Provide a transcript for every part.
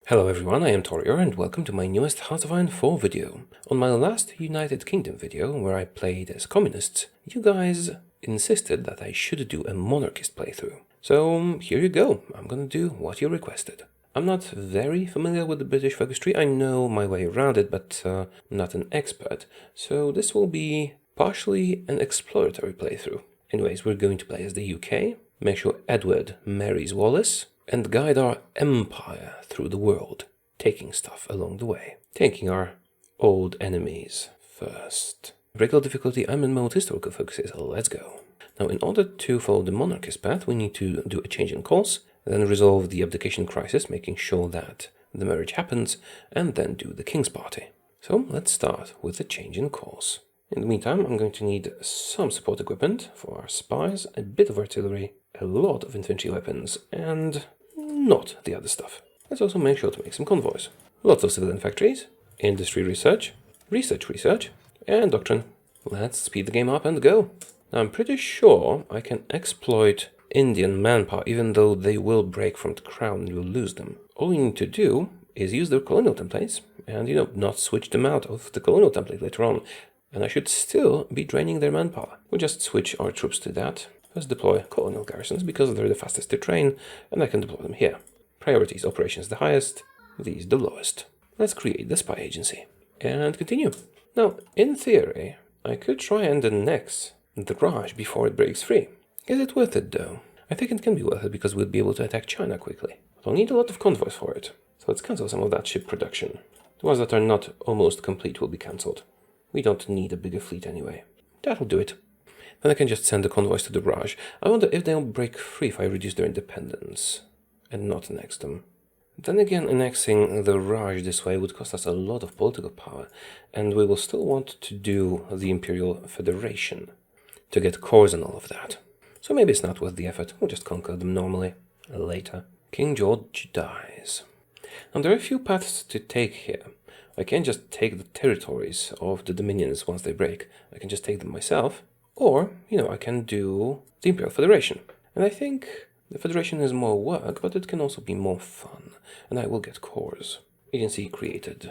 Hello everyone, I am Taureor and welcome to my newest Hearts of Iron 4 video. On my last United Kingdom video, where I played as communists, you guys insisted that I should do a monarchist playthrough. So here you go, I'm gonna do what you requested. I'm not very familiar with the British focus tree, I know my way around it, but I'm not an expert, so this will be partially an exploratory playthrough. Anyways, we're going to play as the UK, make sure Edward marries Wallace, and guide our empire through the world, taking stuff along the way. Taking our old enemies first. Regular difficulty, I'm in mode historical focuses, let's go. Now, in order to follow the monarchist path, we need to do a change in course, then resolve the abdication crisis, making sure that the marriage happens, and then do the king's party. So let's start with a change in course. In the meantime, I'm going to need some support equipment for our spies, a bit of artillery, a lot of infantry weapons, and not the other stuff. Let's also make sure to make some convoys. Lots of civilian factories, industry research, research, and doctrine. Let's speed the game up and go. Now, I'm pretty sure I can exploit Indian manpower, even though they will break from the crown and we'll lose them. All we need to do is use their colonial templates and, not switch them out of the colonial template later on. And I should still be draining their manpower. We'll just switch our troops to that. Let's deploy colonial garrisons because they're the fastest to train and I can deploy them here. Priorities, operations the highest, these the lowest. Let's create the spy agency and continue. Now, in theory, I could try and annex the Raj before it breaks free. Is it worth it though? I think it can be worth it because we'll be able to attack China quickly. But I'll need a lot of convoys for it. So let's cancel some of that ship production. The ones that are not almost complete will be cancelled. We don't need a bigger fleet anyway. That'll do it. Then I can just send the convoys to the Raj. I wonder if they'll break free if I reduce their independence and not annex them. Then again, annexing the Raj this way would cost us a lot of political power, and we will still want to do the Imperial Federation to get cores and all of that. So maybe it's not worth the effort. We'll just conquer them normally later. King George dies. Now there are a few paths to take here. I can't just take the territories of the dominions once they break. I can just take them myself. Or, I can do the Imperial Federation. And I think the Federation is more work, but it can also be more fun. And I will get cores. Agency created.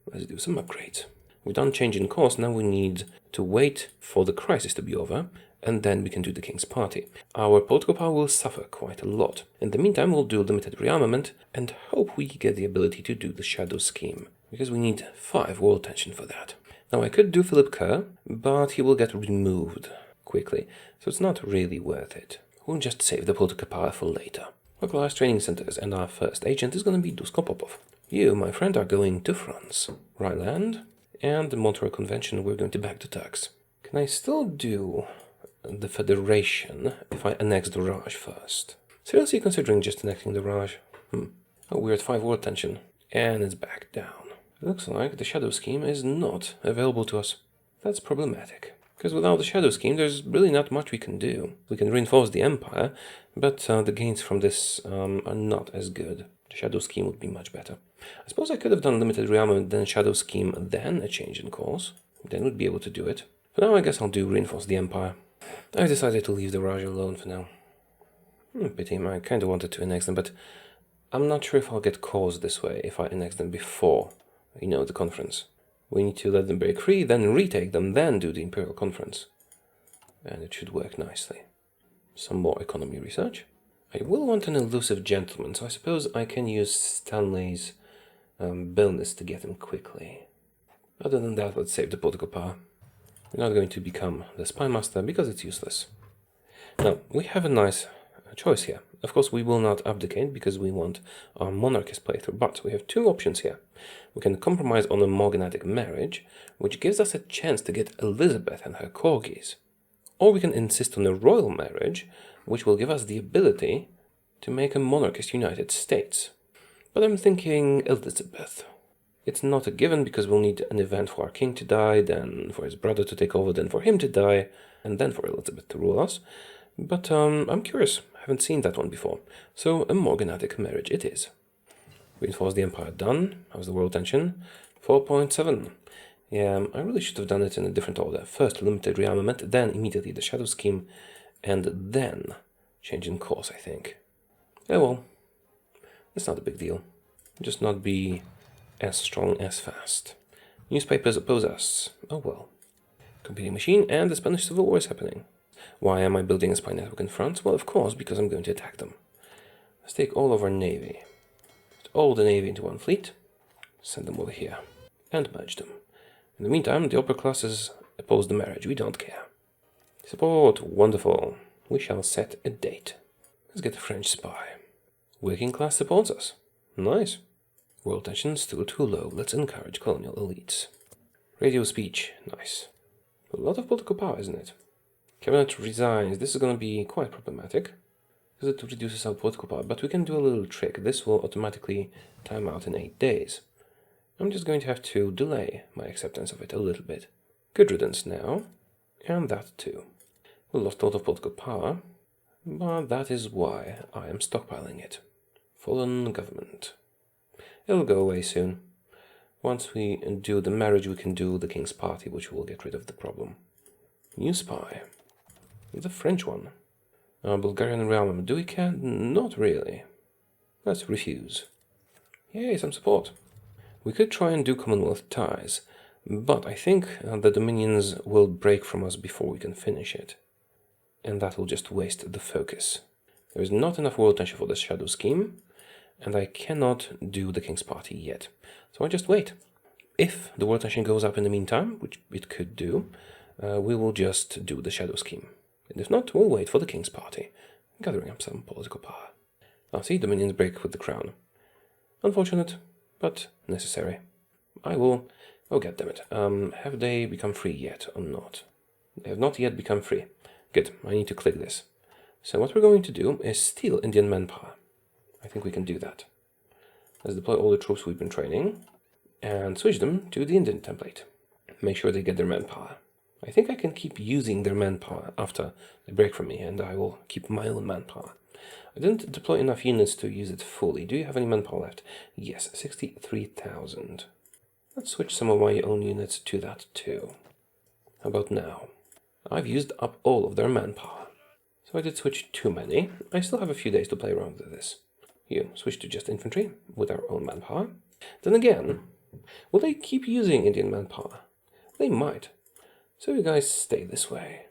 Let's do some upgrades. We've done change in course, now we need to wait for the crisis to be over, and then we can do the King's Party. Our political power will suffer quite a lot. In the meantime, we'll do limited rearmament, and hope we get the ability to do the Shadow Scheme, because we need 5 world tension for that. Now, I could do Philip Kerr, but he will get removed quickly, so it's not really worth it. We'll just save the political power for later. Localized training centers, and our first agent is going to be Dusko Popov. You, my friend, are going to France, Rhineland, and the Montreux Convention, we're going to back the Turks. Can I still do the Federation if I annex the Raj first? Seriously considering just annexing the Raj? Oh, we're at 5 world tension, and it's back down. It looks like the Shadow Scheme is not available to us. That's problematic. Because without the Shadow Scheme, there's really not much we can do. We can reinforce the Empire, but the gains from this are not as good. The Shadow Scheme would be much better. I suppose I could have done limited rearmament, then Shadow Scheme, then a change in course. Then we'd be able to do it. For now, I guess I'll do reinforce the Empire. I've decided to leave the Raj alone for now. Pity, I kind of wanted to annex them, but I'm not sure if I'll get cores this way if I annex them before, the conference. We need to let them break free, then retake them, then do the Imperial Conference. And it should work nicely. Some more economy research. I will want an elusive gentleman, so I suppose I can use Stanley's bonus to get him quickly. Other than that, let's save the political power. We're not going to become the Spy Master because it's useless. Now, we have a nice choice here. Of course, we will not abdicate because we want our monarchist playthrough, but we have 2 options here. We can compromise on a morganatic marriage, which gives us a chance to get Elizabeth and her corgis. Or we can insist on a royal marriage, which will give us the ability to make a monarchist United States. But I'm thinking Elizabeth. It's not a given because we'll need an event for our king to die, then for his brother to take over, then for him to die, and then for Elizabeth to rule us. But I'm curious, I haven't seen that one before. So a morganatic marriage it is. Reinforce the Empire done. How's the world tension? 4.7. Yeah, I really should have done it in a different order. First limited rearmament, then immediately the Shadow Scheme, and then change in course, I think. Yeah, well, it's not a big deal. just not be as strong as fast. Newspapers oppose us. Oh well. Competing machine, and the Spanish Civil War is happening. Why am I building a spy network in France? Well, of course, because I'm going to attack them. Let's take all of our navy. Put all the navy into one fleet. Send them over here. And merge them. In the meantime, the upper classes oppose the marriage. We don't care. Support. Wonderful. We shall set a date. Let's get a French spy. Working class supports us. Nice. World tension still too low. Let's encourage colonial elites. Radio speech. Nice. A lot of political power, isn't it? Cabinet resigns. This is going to be quite problematic, because it reduces our political power. But we can do a little trick. This will automatically time out in 8 days. I'm just going to have to delay my acceptance of it a little bit. Good riddance now. And that too. We lost a lot of political power, but that is why I am stockpiling it. Fallen government. It'll go away soon. Once we do the marriage, we can do the King's Party, which will get rid of the problem. New spy. The French one. Bulgarian realm. Do we care? Not really. Let's refuse. Yay, some support. We could try and do Commonwealth ties, but I think the Dominions will break from us before we can finish it. And that will just waste the focus. There is not enough world tension for the shadow scheme, and I cannot do the King's Party yet. So I just wait. If the world tension goes up in the meantime, which it could do, we will just do the shadow scheme. And if not, we'll wait for the King's Party, gathering up some political power. Ah, see, Dominions break with the crown. Unfortunate, but necessary. I will... Oh, god damn it. Have they become free yet or not? They have not yet become free. Good, I need to click this. So what we're going to do is steal Indian manpower. I think we can do that. Let's deploy all the troops we've been training and switch them to the Indian template. Make sure they get their manpower. I think I can keep using their manpower after they break from me, and I will keep my own manpower. I didn't deploy enough units to use it fully. Do you have any manpower left? Yes, 63,000. Let's switch some of my own units to that too. How about now? I've used up all of their manpower. So I did switch too many. I still have a few days to play around with this. You switch to just infantry with our own manpower. Then again, will they keep using Indian manpower? They might. So you guys stay this way.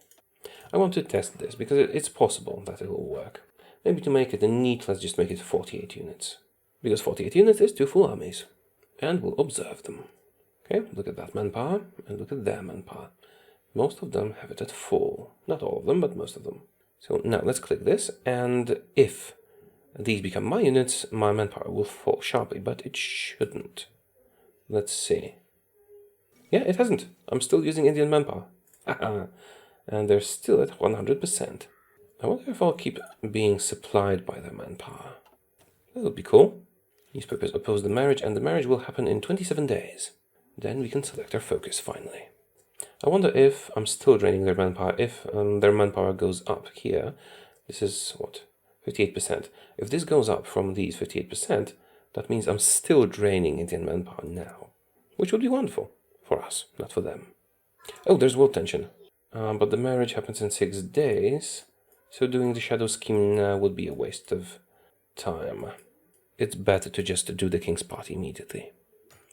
I want to test this because it's possible that it will work. Maybe to make it a neat, let's just make it 48 units. Because 48 units is 2 full armies. And we'll observe them. Okay, look at that manpower and look at their manpower. Most of them have it at full. Not all of them, but most of them. So now let's click this, and if these become my units, my manpower will fall sharply, but it shouldn't. Let's see. Yeah, it hasn't. I'm still using Indian manpower. And they're still at 100%. I wonder if I'll keep being supplied by their manpower. That would be cool. Newspapers oppose the marriage, and the marriage will happen in 27 days. Then we can select our focus finally. I wonder if I'm still draining their manpower. If their manpower goes up here, this is what? 58%. If this goes up from these 58%, that means I'm still draining Indian manpower now. Which would be wonderful. For us, not for them. Oh, there's world tension. But the marriage happens in 6 days, so doing the shadow scheme now would be a waste of time. It's better to just do the King's Party immediately.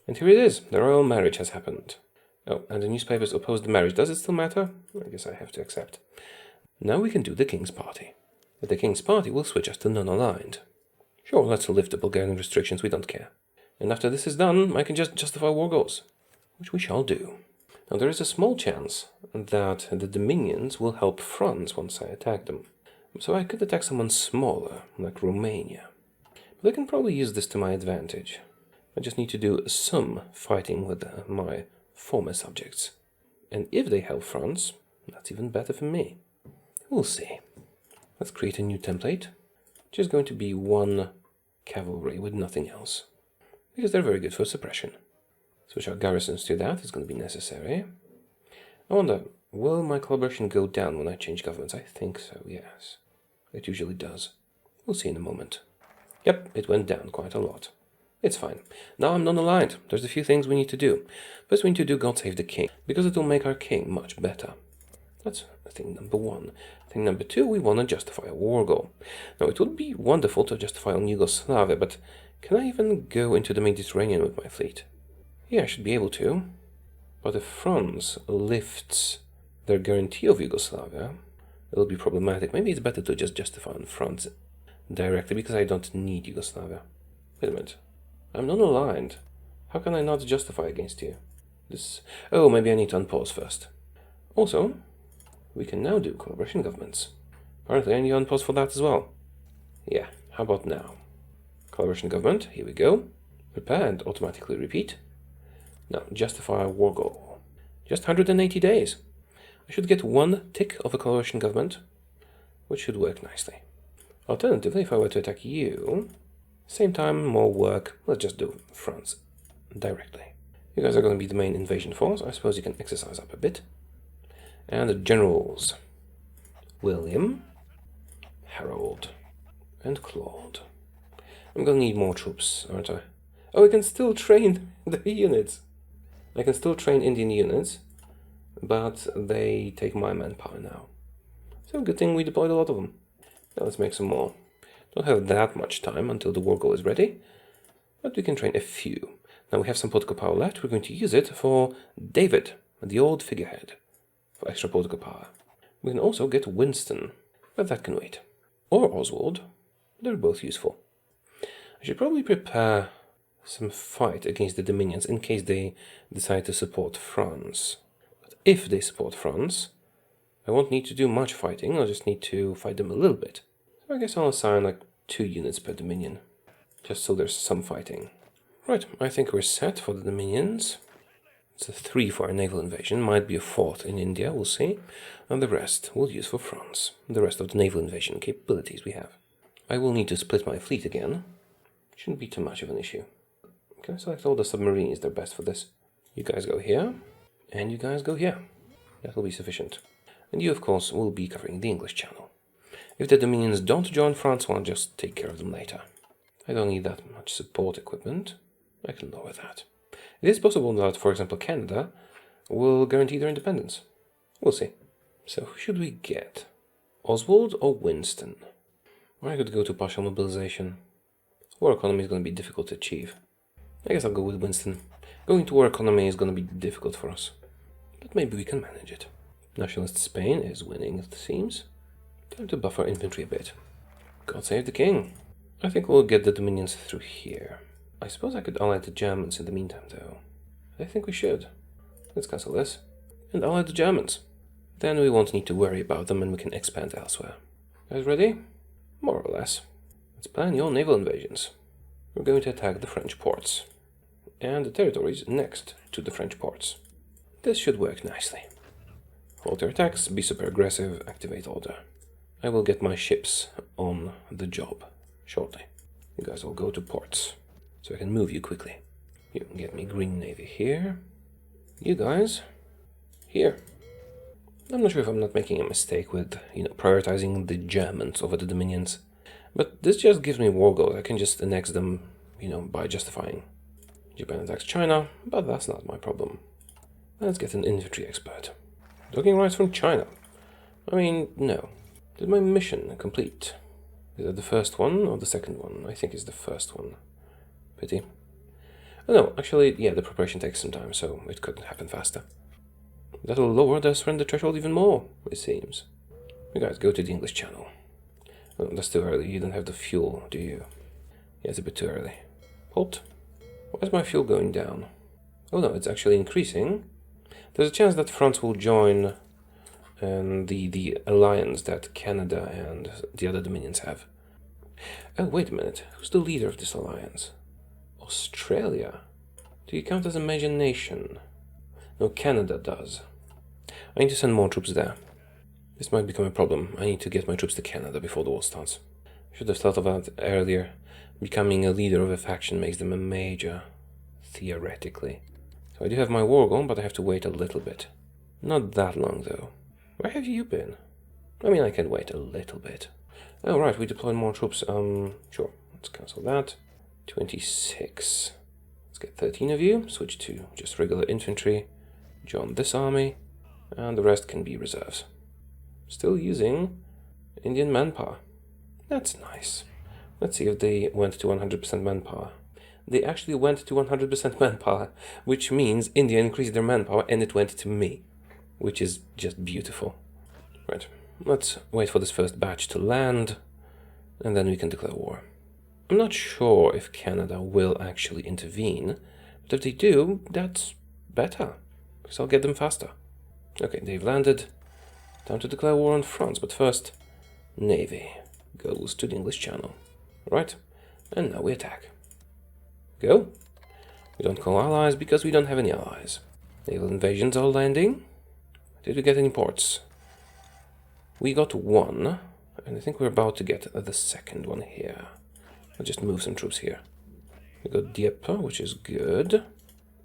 And here it is. The royal marriage has happened. Oh, and the newspapers oppose the marriage. Does it still matter? I guess I have to accept. Now we can do the King's Party. But the King's Party will switch us to non-aligned. Sure, let's lift the Bulgarian restrictions, we don't care. And after this is done, I can just justify war goals. Which we shall do. Now there is a small chance that the Dominions will help France once I attack them. So I could attack someone smaller, like Romania. But I can probably use this to my advantage. I just need to do some fighting with my former subjects. And if they help France, that's even better for me. We'll see. Let's create a new template, which is going to be 1 cavalry with nothing else. Because they're very good for suppression. Switch our garrisons to that, it's going to be necessary. I wonder, will my collaboration go down when I change governments? I think so, yes. It usually does. We'll see in a moment. Yep, it went down quite a lot. It's fine. Now I'm non-aligned. There's a few things we need to do. First we need to do God Save the King, because it will make our king much better. That's thing number 1. Thing number 2, we want to justify a war goal. Now it would be wonderful to justify on Yugoslavia, but Can I even go into the Mediterranean with my fleet? Yeah, I should be able to. But if France lifts their guarantee of Yugoslavia, it'll be problematic. Maybe it's better to just justify on France directly, because I don't need Yugoslavia. Wait a minute. I'm non-aligned. How can I not justify against you? Oh, maybe I need to unpause first. Also, we can now do collaboration governments. Apparently I need to unpause for that as well. Yeah, how about now? Collaboration government, here we go. Prepare and automatically repeat. Now, justify a war goal. Just 180 days. I should get one tick of a coalition government, which should work nicely. Alternatively, if I were to attack you, same time, more work, let's just do France directly. You guys are going to be the main invasion force. I suppose you can exercise up a bit. And the generals, William, Harold, and Claude. I'm going to need more troops, aren't I? Oh, I can still train the units. I can still train Indian units, but they take my manpower now. So good thing we deployed a lot of them. Now let's make some more. Don't have that much time until the war goal is ready, but we can train a few. Now we have some political power left. We're going to use it for David, the old figurehead, for extra political power. We can also get Winston, but that can wait. Or Oswald. They're both useful. I should probably prepare some fight against the Dominions in case they decide to support France. But if they support France, I won't need to do much fighting, I'll just need to fight them a little bit. So I guess I'll assign like 2 units per Dominion, just so there's some fighting. Right, I think we're set for the Dominions. It's a 3 for our naval invasion, might be a 4th in India, we'll see. And the rest we'll use for France, the rest of the naval invasion capabilities we have. I will need to split my fleet again. Shouldn't be too much of an issue. Can I select all the submarines? They're best for this. You guys go here, and you guys go here. That will be sufficient. And you, of course, will be covering the English Channel. If the Dominions don't join France, well, I'll just take care of them later. I don't need that much support equipment. I can lower that. It is possible that, for example, Canada will guarantee their independence. We'll see. So who should we get? Oswald or Winston? Or I could go to partial mobilization. War economy is going to be difficult to achieve. I guess I'll go with Winston. Going to war economy is going to be difficult for us. But maybe we can manage it. Nationalist Spain is winning, it seems. Time to buff our infantry a bit. God save the king. I think we'll get the Dominions through here. I suppose I could ally the Germans in the meantime, though. I think we should. Let's cancel this. And ally the Germans. Then we won't need to worry about them and we can expand elsewhere. Guys ready? More or less. Let's plan your naval invasions. We're going to attack the French ports. And the territories next to the French ports. This should work nicely. Halt your attacks, be super aggressive, activate order. I will get my ships on the job shortly. You guys will go to ports, so I can move you quickly. You can get me Green Navy here. You guys, here. I'm not sure if I'm not making a mistake with, prioritizing the Germans over the Dominions. But this just gives me war goals. I can just annex them, by justifying. Japan attacks China, but that's not my problem. Let's get an infantry expert. Docking rights from China. I mean, no. Did my mission complete? Is it the first one or the second one? I think it's the first one. Pity. Oh no, actually, yeah, the preparation takes some time, so it could happen faster. That'll lower the surrender threshold even more, it seems. You guys go to the English Channel. Oh, that's too early. You don't have the fuel, do you? Yeah, it's a bit too early. Halt. Why is my fuel going down? Oh no, it's actually increasing. There's a chance that France will join the alliance that Canada and the other dominions have. Oh, wait a minute. Who's the leader of this alliance? Australia? Do you count as a major nation? No, Canada does. I need to send more troops there. This might become a problem. I need to get my troops to Canada before the war starts. Should have thought of that earlier. Becoming a leader of a faction makes them a major, theoretically. So I do have my war goal, but I have to wait a little bit. Not that long, though. Where have you been? I mean, I can wait a little bit. Oh, right, we deployed more troops. Sure, let's cancel that. 26. Let's get 13 of you. Switch to just regular infantry. Join this army. And the rest can be reserves. Still using Indian manpower. That's nice. Let's see if they went to 100% manpower. They actually went to 100% manpower, which means India increased their manpower and it went to me, which is just beautiful. Right, let's wait for this first batch to land, and then we can declare war. I'm not sure if Canada will actually intervene, but if they do, that's better, because I'll get them faster. Okay, they've landed. Time to declare war on France, but first, Navy goes to the English Channel. Right, and now we attack. Go. We don't call allies because we don't have any allies. Naval invasions are landing. Did we get any ports? We got one, and I think we're about to get the second one here. I'll just move some troops here. We got Dieppe, which is good.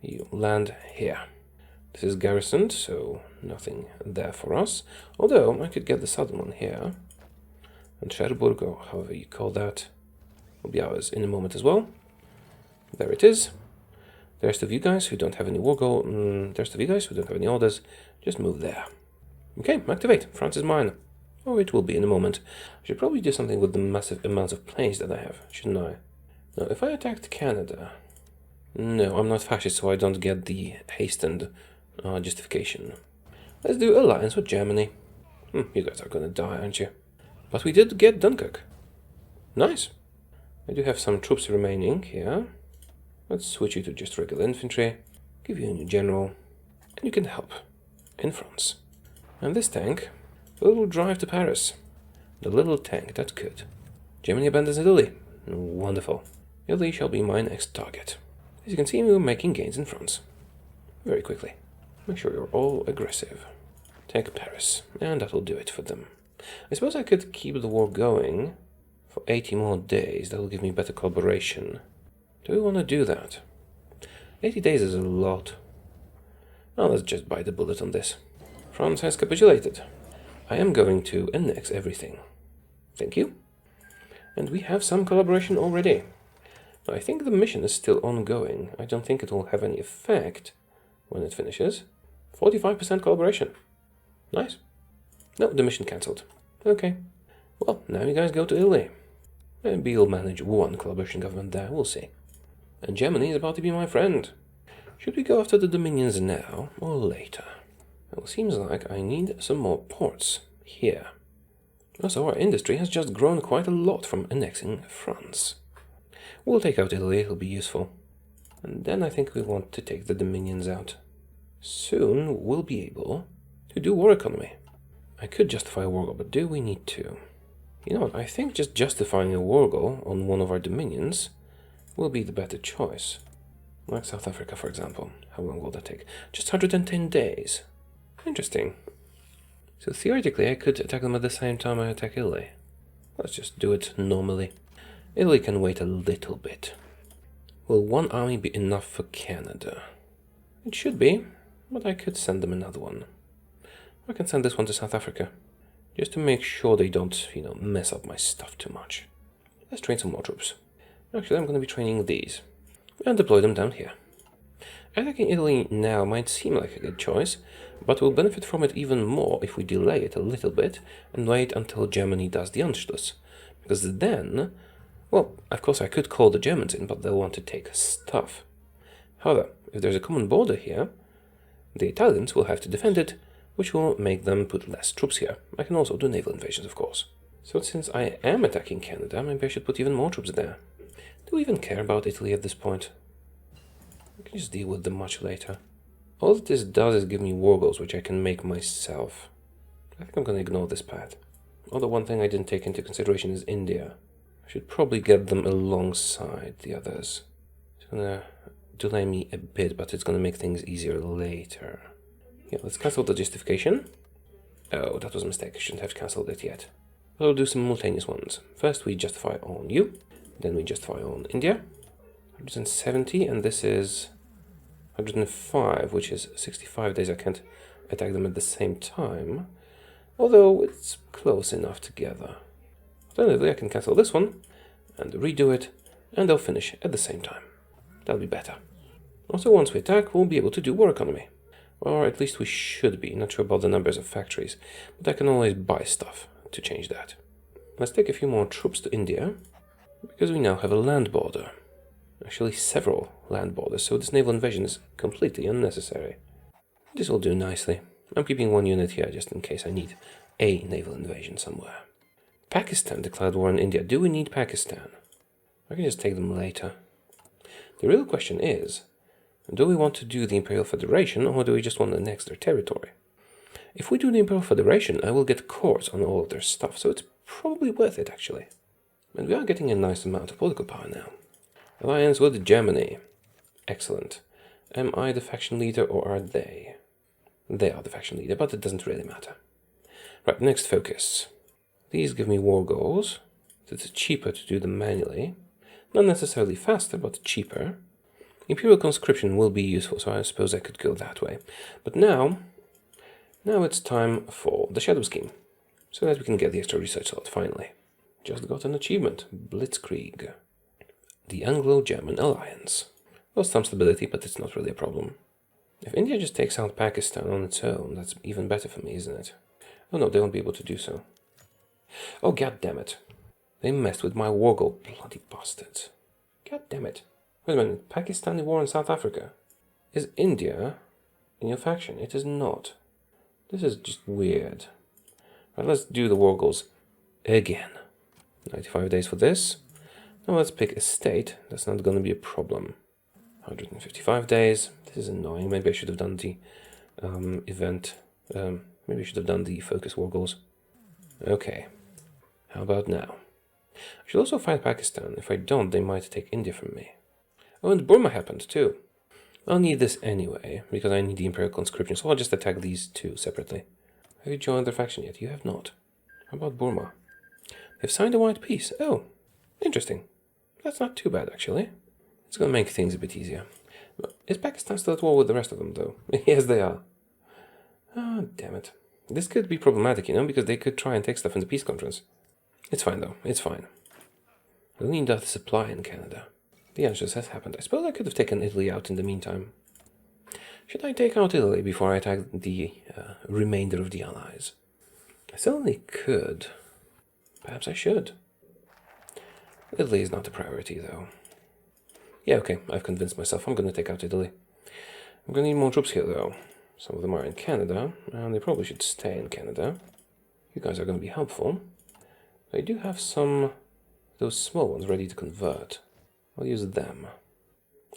You land here. This is garrisoned, so nothing there for us. Although I could get the southern one here. And Cherbourg, or however you call that, will be ours in a moment as well. There it is. The rest of you guys who don't have any war goal, the rest of you guys who don't have any orders, just move there. Okay, activate. France is mine. Or it will be in a moment. I should probably do something with the massive amounts of planes that I have, shouldn't I? Now, if I attacked Canada... No, I'm not fascist, so I don't get the hastened justification. Let's do alliance with Germany. You guys are gonna die, aren't you? But we did get Dunkirk. Nice. I do have some troops remaining here. Let's switch you to just regular infantry, give you a new general, and you can help in France. And this tank will drive to Paris. The little tank that could. Germany abandons Italy. Wonderful. Italy shall be my next target. As you can see, we're making gains in France. Very quickly. Make sure you're all aggressive. Take Paris, and that'll do it for them. I suppose I could keep the war going for 80 more days. That'll give me better collaboration. Do we want to do that? 80 days is a lot. Now let's just bite the bullet on this. France has capitulated. I am going to annex everything. Thank you. And we have some collaboration already. Now, I think the mission is still ongoing. I don't think it will have any effect when it finishes. 45% collaboration. Nice. No, the mission cancelled. Okay. Well, now you guys go to Italy. Maybe you'll manage one collaboration government there, we'll see. And Germany is about to be my friend. Should we go after the dominions now or later? Well, it seems like I need some more ports here. Also, our industry has just grown quite a lot from annexing France. We'll take out Italy, it'll be useful. And then I think we want to take the dominions out. Soon we'll be able to do war economy. I could justify a war goal, but do we need to? You know what, I think just justifying a war goal on one of our dominions will be the better choice. Like South Africa, for example. How long will that take? Just 110 days. Interesting. So theoretically, I could attack them at the same time I attack Italy. Let's just do it normally. Italy can wait a little bit. Will one army be enough for Canada? It should be, but I could send them another one. I can send this one to South Africa, just to make sure they don't, mess up my stuff too much. Let's train some more troops. Actually, I'm going to be training these, and deploy them down here. Attacking Italy now might seem like a good choice, but we'll benefit from it even more if we delay it a little bit and wait until Germany does the Anschluss. Because then, well, of course I could call the Germans in, but they'll want to take stuff. However, if there's a common border here, the Italians will have to defend it, which will make them put less troops here. I can also do naval invasions, of course. So since I am attacking Canada, maybe I should put even more troops there. Do we even care about Italy at this point? I can just deal with them much later. All that this does is give me war goals, which I can make myself. I think I'm going to ignore this part. Although one thing I didn't take into consideration is India. I should probably get them alongside the others. It's going to delay me a bit, but it's going to make things easier later. Yeah, let's cancel the justification. Oh, that was a mistake. I shouldn't have cancelled it yet. We'll do simultaneous ones. First we justify on you, then we justify on India. 170, and this is 105, which is 65 days. I can't attack them at the same time, although it's close enough together. Alternatively, I can cancel this one and redo it, and they'll finish at the same time. That'll be better. Also, once we attack, we'll be able to do war economy. Or at least we should be. Not sure about the numbers of factories, but I can always buy stuff to change that. Let's take a few more troops to India. because we now have a land border. Actually, several land borders, so this naval invasion is completely unnecessary. This will do nicely. I'm keeping one unit here just in case I need a naval invasion somewhere. Pakistan declared war on India. Do we need Pakistan? I can just take them later. The real question is, do we want to do the Imperial Federation, or do we just want to annex their territory? If we do the Imperial Federation, I will get cores on all of their stuff, so it's probably worth it, actually. And we are getting a nice amount of political power now. Alliance with Germany. Excellent. Am I the faction leader, or are they? They are the faction leader, but it doesn't really matter. Right, next focus. These give me war goals. It's cheaper to do them manually. Not necessarily faster, but cheaper. Imperial conscription will be useful, so I suppose I could go that way. But now it's time for the Shadow Scheme, so that we can get the extra research slot, finally. Just got an achievement, Blitzkrieg. The Anglo-German Alliance. Lost some stability, but it's not really a problem. If India just takes out Pakistan on its own, that's even better for me, isn't it? Oh no, they won't be able to do so. Oh, god damn it. They messed with my war goal, bloody bastards. God damn it. Wait a minute, Pakistani war in South Africa. Is India in your faction? It is not. This is just weird. Right, let's do the war goals again. 95 days for this. Now let's pick a state. That's not going to be a problem. 155 days. This is annoying. Maybe I should have done the maybe I should have done the focus war goals. Okay. How about now? I should also fight Pakistan. If I don't, they might take India from me. Oh, and Burma happened too. I'll need this anyway, because I need the Imperial conscription, so I'll just attack these two separately. Have you joined their faction yet? You have not. How about Burma? They've signed a white peace. Oh, interesting. That's not too bad, actually. It's going to make things a bit easier. Is Pakistan still at war with the rest of them, though? Yes, they are. Ah, damn it. This could be problematic, you know, because they could try and take stuff in the peace conference. It's fine, though. It's fine. We need that supply in Canada. The Annex has happened. I suppose I could have taken Italy out in the meantime. Should I take out Italy before I attack the remainder of the Allies? I certainly could. Perhaps I should. Italy is not a priority, though. Yeah, okay, I've convinced myself I'm going to take out Italy. I'm going to need more troops here, though. Some of them are in Canada, and they probably should stay in Canada. You guys are going to be helpful. I do have those small ones ready to convert. I'll use them.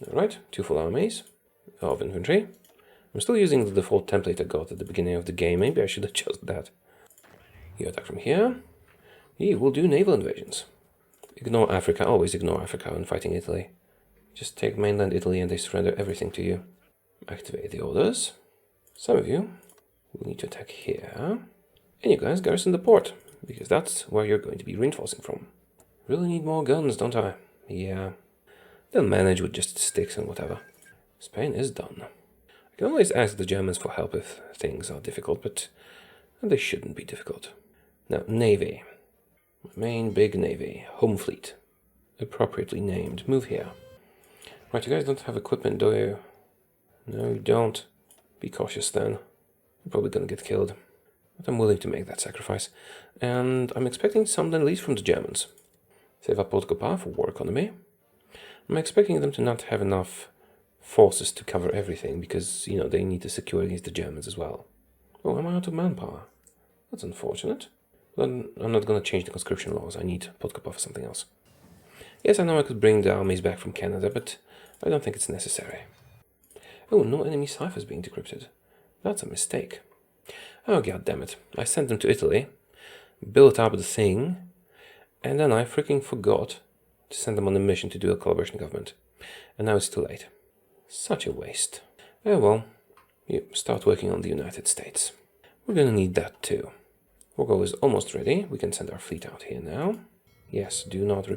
Alright, 2 full armies of infantry. I'm still using the default template I got at the beginning of the game. Maybe I should adjust that. You attack from here. You will do naval invasions. Ignore Africa. Always ignore Africa when fighting Italy. Just take mainland Italy and they surrender everything to you. Activate the orders. Some of you will need to attack here. And you guys garrison the port, because that's where you're going to be reinforcing from. Really need more guns, don't I? Yeah. They'll manage with just sticks and whatever. Spain is done. I can always ask the Germans for help if things are difficult, but they shouldn't be difficult. Now, Navy. My main big navy. Home fleet. Appropriately named. Move here. Right, you guys don't have equipment, do you? No, you don't. Be cautious then. You're probably gonna get killed. But I'm willing to make that sacrifice. And I'm expecting some at least from the Germans. Save up political power for war economy. I'm expecting them to not have enough forces to cover everything, because, you know, they need to secure against the Germans as well. Oh, I'm out of manpower. That's unfortunate. But I'm not going to change the conscription laws. I need political power for something else. Yes, I know I could bring the armies back from Canada, but I don't think it's necessary. Oh, no enemy ciphers being decrypted. That's a mistake. Oh, god damn it. I sent them to Italy, built up the thing, and then I freaking forgot to send them on a mission to do a collaboration government. And now it's too late. Such a waste. Oh well, you start working on the United States. We're gonna need that too. Wargo is almost ready. We can send our fleet out here now. Yes, do not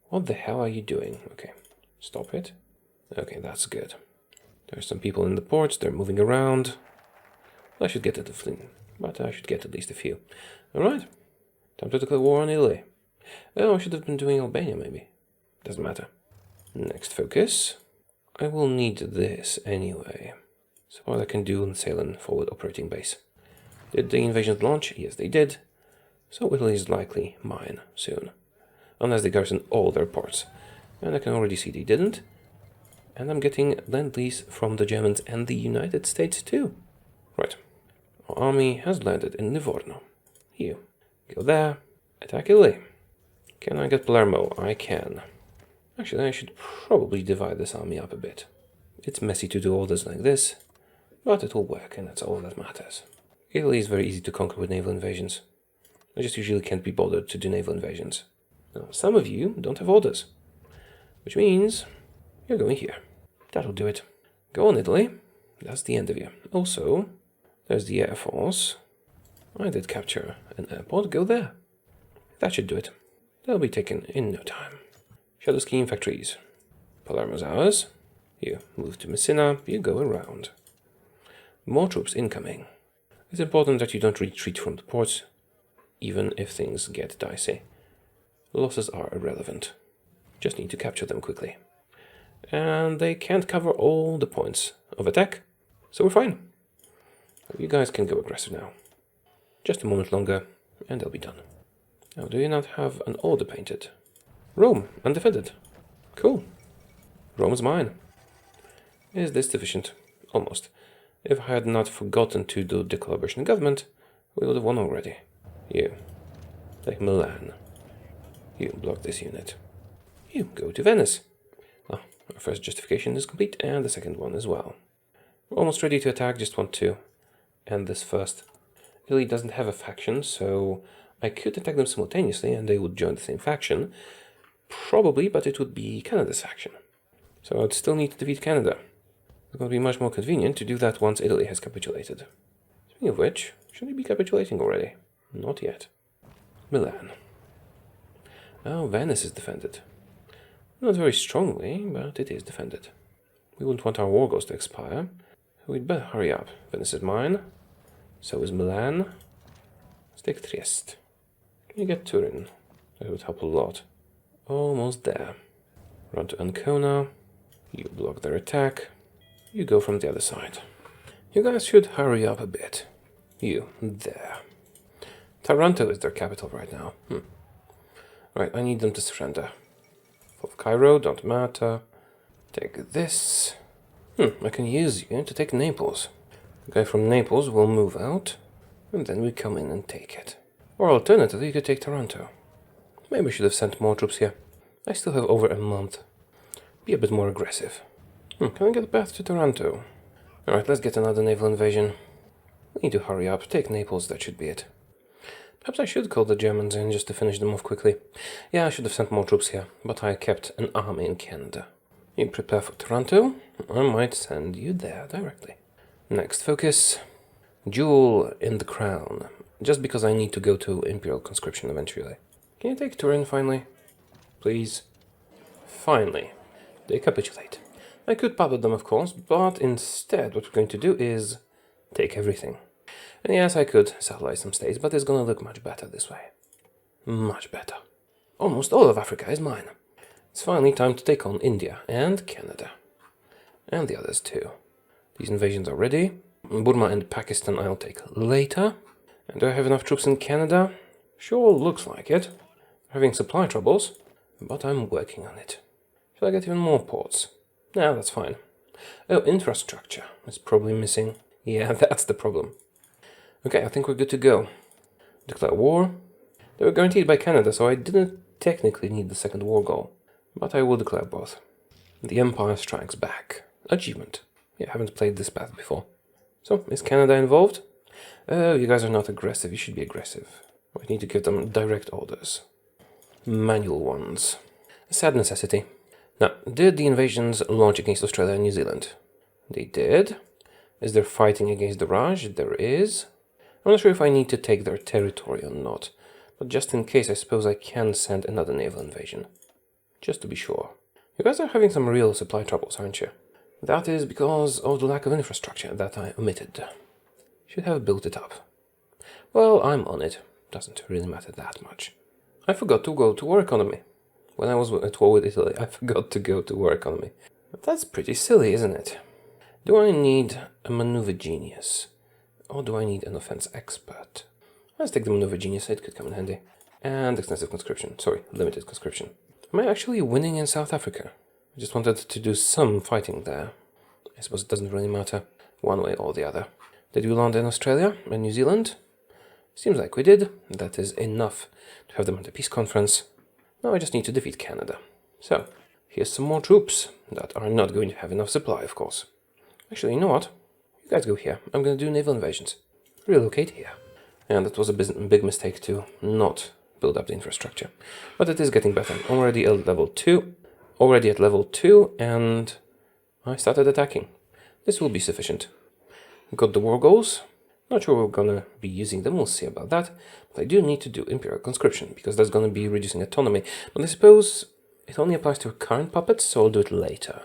What the hell are you doing? Okay, stop it. Okay, that's good. There's some people in the ports, they're moving around. I should get to the fleet, but I should get at least a few. Alright, time to declare war on Italy. Oh, I should have been doing Albania, maybe. Doesn't matter. Next focus. I will need this anyway. So what I can do in Ceylon forward operating base. Did the invasion launch? Yes, they did. So Italy is likely mine soon. unless they garrison all their ports. And I can already see they didn't. And I'm getting Lend-Lease from the Germans and the United States too. Right. Our army has landed in Livorno. You go there, attack Italy. Can I get Palermo? I can. Actually, I should probably divide this army up a bit. It's messy to do all this like this, but it will work, and that's all that matters. Italy is very easy to conquer with naval invasions. I just usually can't be bothered to do naval invasions. Now, some of you don't have orders, which means you're going here. That'll do it. Go on, Italy. That's the end of you. Also, there's the Air Force. I did capture an airport. Go there. That should do it. They'll be taken in no time. Shadow Skiing Factories. Palermo's ours. You move to Messina. You go around. More troops incoming. It's important that you don't retreat from the ports, even if things get dicey. Losses are irrelevant. Just need to capture them quickly. And they can't cover all the points of attack, so we're fine. You guys can go aggressive now. Just a moment longer, and they'll be done. Now, do you not have an order painted? Rome, undefended. Cool. Rome's mine. Is this sufficient? Almost. If I had not forgotten to do the collaboration government, we would have won already. You take Milan. You block this unit. You go to Venice. Well, our first justification is complete, and the second one as well. We're almost ready to attack, just want to end this first. Italy doesn't have a faction, so I could attack them simultaneously and they would join the same faction. Probably, but it would be Canada's faction. So I'd still need to defeat Canada. It's going to be much more convenient to do that once Italy has capitulated. Speaking of which, should we be capitulating already? Not yet. Milan. Oh, Venice is defended. Not very strongly, but it is defended. We wouldn't want our war goals to expire, so we'd better hurry up. Venice is mine. So is Milan. Let's take Trieste. Can you get Turin? That would help a lot. Almost there. Run to Ancona. You block their attack. You go from the other side. You guys should hurry up a bit. You, there. Taranto is their capital right now. Right, I need them to surrender. For Cairo, don't matter. Take this. I can use you to take Naples. The guy from Naples will move out, and then we come in and take it. Or alternatively, you could take Taranto. Maybe I should have sent more troops here. I still have over a month. Be a bit more aggressive. Can I get a path to Taranto? Alright, let's get another naval invasion. We need to hurry up. Take Naples, that should be it. Perhaps I should call the Germans in just to finish them off quickly. Yeah, I should have sent more troops here, but I kept an army in Canada. You prepare for Taranto. I might send you there directly. Next focus. Jewel in the crown. Just because I need to go to Imperial conscription eventually. Can you take Turin finally? Please. Finally. They capitulate. I could puppet them, of course, but instead what we're going to do is take everything. And yes, I could satellite some states, but it's gonna look much better this way. Much better. Almost all of Africa is mine. It's finally time to take on India and Canada. And the others too. These invasions are ready. Burma and Pakistan I'll take later. And do I have enough troops in Canada? Sure, looks like it. Having supply troubles, but I'm working on it. Should I get even more ports? No, that's fine. Oh, infrastructure is probably missing. Yeah, that's the problem. Okay, I think we're good to go. Declare war. They were guaranteed by Canada, so I didn't technically need the second war goal. But I will declare both. The Empire Strikes Back. Achievement. Yeah, I haven't played this path before. So, is Canada involved? Oh, you guys are not aggressive. You should be aggressive. I need to give them direct orders. Manual ones. A sad necessity. Now, did the invasions launch against Australia and New Zealand? They did. Is there fighting against the Raj? There is. I'm not sure if I need to take their territory or not, but just in case I suppose I can send another naval invasion. Just to be sure. You guys are having some real supply troubles, aren't you? That is because of the lack of infrastructure that I omitted. Should have built it up. Well, I'm on it. Doesn't really matter that much. I forgot to go to war economy. When I was at war with Italy, I forgot to go to war economy. But that's pretty silly, isn't it? Do I need a maneuver genius? Or do I need an offense expert? Let's take the maneuver genius, it could come in handy. And extensive conscription. Sorry, limited conscription. Am I actually winning in South Africa? I just wanted to do some fighting there. I suppose it doesn't really matter one way or the other. Did we land in Australia and New Zealand? Seems like we did. That is enough to have them at the peace conference. Now I just need to defeat Canada. So, here's some more troops that are not going to have enough supply, of course. Actually, you know what? You guys go here. I'm going to do naval invasions. Relocate here. And that was a big mistake to not build up the infrastructure. But it is getting better. Already at level 2. Already at level 2, and I started attacking. This will be sufficient. Got the war goals. Not sure we're gonna be using them, we'll see about that. But I do need to do Imperial conscription, because that's gonna be reducing autonomy. But I suppose it only applies to current puppets, so I'll do it later.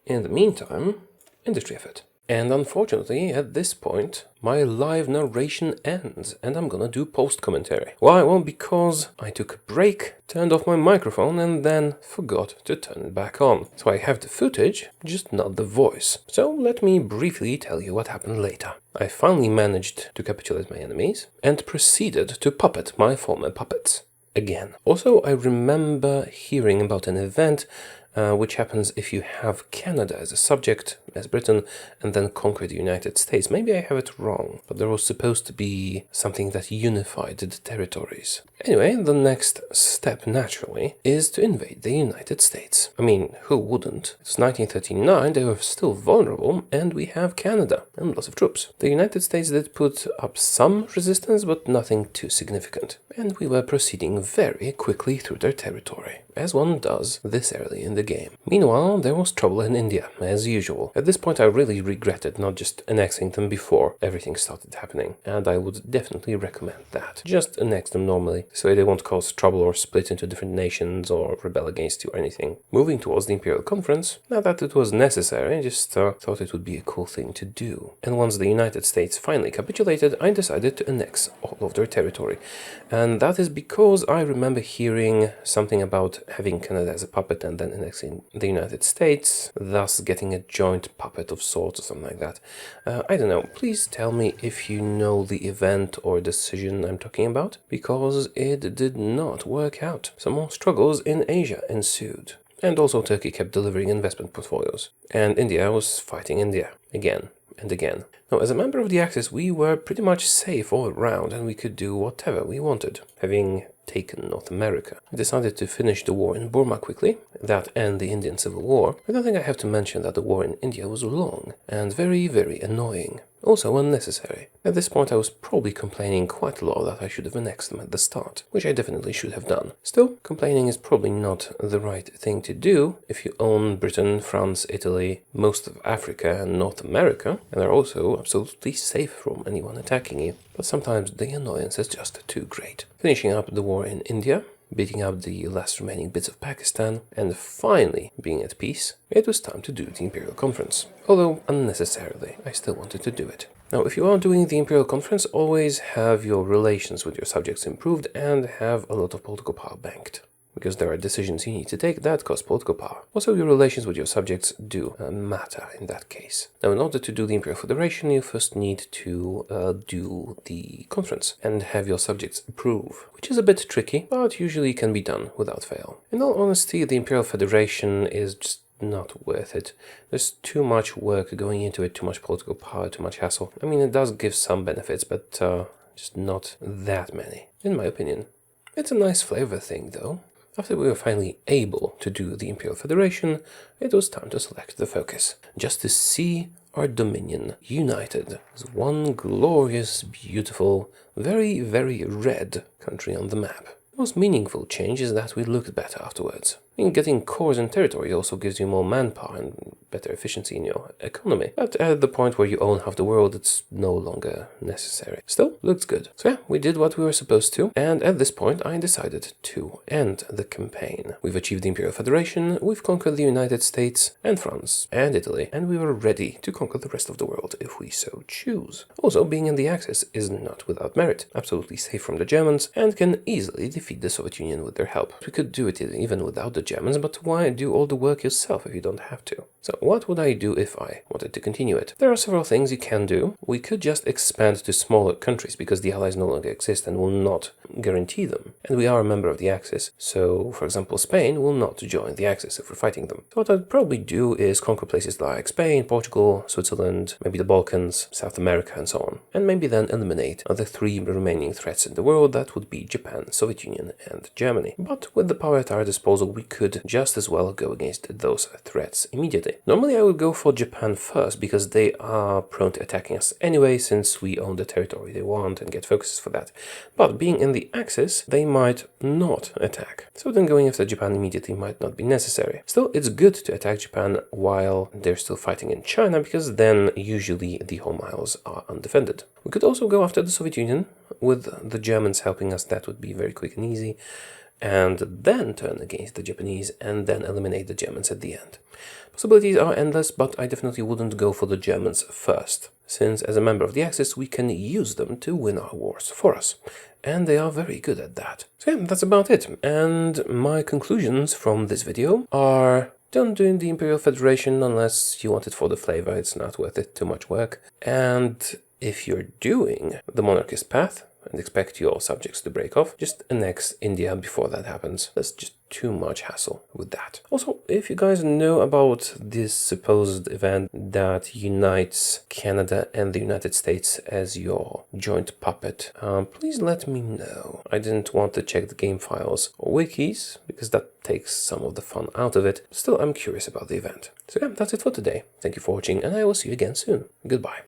In the meantime, industry effort. And unfortunately, at this point, my live narration ends, and I'm gonna do post-commentary. Why? Well, because I took a break, turned off my microphone, and then forgot to turn it back on. So I have the footage, just not the voice. So let me briefly tell you what happened later. I finally managed to capitulate my enemies, and proceeded to puppet my former puppets. Again. Also, I remember hearing about an event which happens if you have Canada as a subject, as Britain, and then conquer the United States. Maybe I have it wrong, but there was supposed to be something that unified the territories. Anyway, the next step, naturally, is to invade the United States. I mean, who wouldn't? It's 1939, they were still vulnerable, and we have Canada, and lots of troops. The United States did put up some resistance, but nothing too significant. And we were proceeding very quickly through their territory, as one does this early in the game. Meanwhile, there was trouble in India, as usual. At this point, I really regretted not just annexing them before everything started happening, and I would definitely recommend that. Just annex them normally, so they won't cause trouble or split into different nations or rebel against you or anything. Moving towards the Imperial Conference, not that it was necessary, I just thought it would be a cool thing to do. And once the United States finally capitulated, I decided to annex all of their territory. And that is because I remember hearing something about having Canada as a puppet and then annexing the United States, thus getting a joint puppet of sorts or something like that. I don't know, please tell me if you know the event or decision I'm talking about, because it did not work out. Some more struggles in Asia ensued. And also Turkey kept delivering investment portfolios. And India was fighting India, again and again. Now, as a member of the Axis, we were pretty much safe all around, and we could do whatever we wanted, having taken North America. I decided to finish the war in Burma quickly, that and the Indian Civil War. I don't think I have to mention that the war in India was long, and very, very annoying. Also unnecessary. At this point I was probably complaining quite a lot that I should have annexed them at the start, which I definitely should have done. Still, complaining is probably not the right thing to do if you own Britain, France, Italy, most of Africa and North America, and are also absolutely safe from anyone attacking you. But sometimes the annoyance is just too great. Finishing up the war in India, beating up the last remaining bits of Pakistan, and finally being at peace, it was time to do the Imperial Conference. Although unnecessarily, I still wanted to do it. Now, if you are doing the Imperial Conference, always have your relations with your subjects improved and have a lot of political power banked. Because there are decisions you need to take that cost political power. Also, your relations with your subjects do matter in that case. Now, in order to do the Imperial Federation, you first need to do the conference and have your subjects approve, which is a bit tricky, but usually can be done without fail. In all honesty, the Imperial Federation is just not worth it. There's too much work going into it, too much political power, too much hassle. I mean, it does give some benefits, but just not that many, in my opinion. It's a nice flavor thing, though. After we were finally able to do the Imperial Federation, it was time to select the focus, just to see our dominion united as one glorious, beautiful, very, very red country on the map. The most meaningful change is that we looked better afterwards. I mean, getting cores and territory also gives you more manpower and better efficiency in your economy. But at the point where you own half the world, it's no longer necessary. Still, looks good. So yeah, we did what we were supposed to, and at this point I decided to end the campaign. We've achieved the Imperial Federation, we've conquered the United States, and France, and Italy, and we were ready to conquer the rest of the world if we so choose. Also, being in the Axis is not without merit, absolutely safe from the Germans, and can easily defeat the Soviet Union with their help. We could do it even without the Germans, but why do all the work yourself if you don't have to? So what would I do if I wanted to continue it? There are several things you can do. We could just expand to smaller countries because the Allies no longer exist and will not guarantee them. And we are a member of the Axis, so for example Spain will not join the Axis if we're fighting them. So what I'd probably do is conquer places like Spain, Portugal, Switzerland, maybe the Balkans, South America and so on. And maybe then eliminate the three remaining threats in the world. That would be Japan, Soviet Union and Germany. But with the power at our disposal we could just as well go against those threats immediately. Normally I would go for Japan first because they are prone to attacking us anyway since we own the territory they want and get focuses for that. But being in the Axis, they might not attack. So then going after Japan immediately might not be necessary. Still, it's good to attack Japan while they're still fighting in China because then usually the home isles are undefended. We could also go after the Soviet Union. With the Germans helping us, that would be very quick and easy. And then turn against the Japanese and then eliminate the Germans at the end. Possibilities are endless, but I definitely wouldn't go for the Germans first, since as a member of the Axis we can use them to win our wars for us, and they are very good at that. So yeah, that's about it, and my conclusions from this video are: don't do the Imperial Federation unless you want it for the flavor, it's not worth it, too much work. And if you're doing the monarchist path, and expect your subjects to break off, just annex India before that happens. There's just too much hassle with that. Also, if you guys know about this supposed event that unites Canada and the United States as your joint puppet, please let me know. I didn't want to check the game files or wikis, because that takes some of the fun out of it. Still, I'm curious about the event. So yeah, that's it for today. Thank you for watching, and I will see you again soon. Goodbye.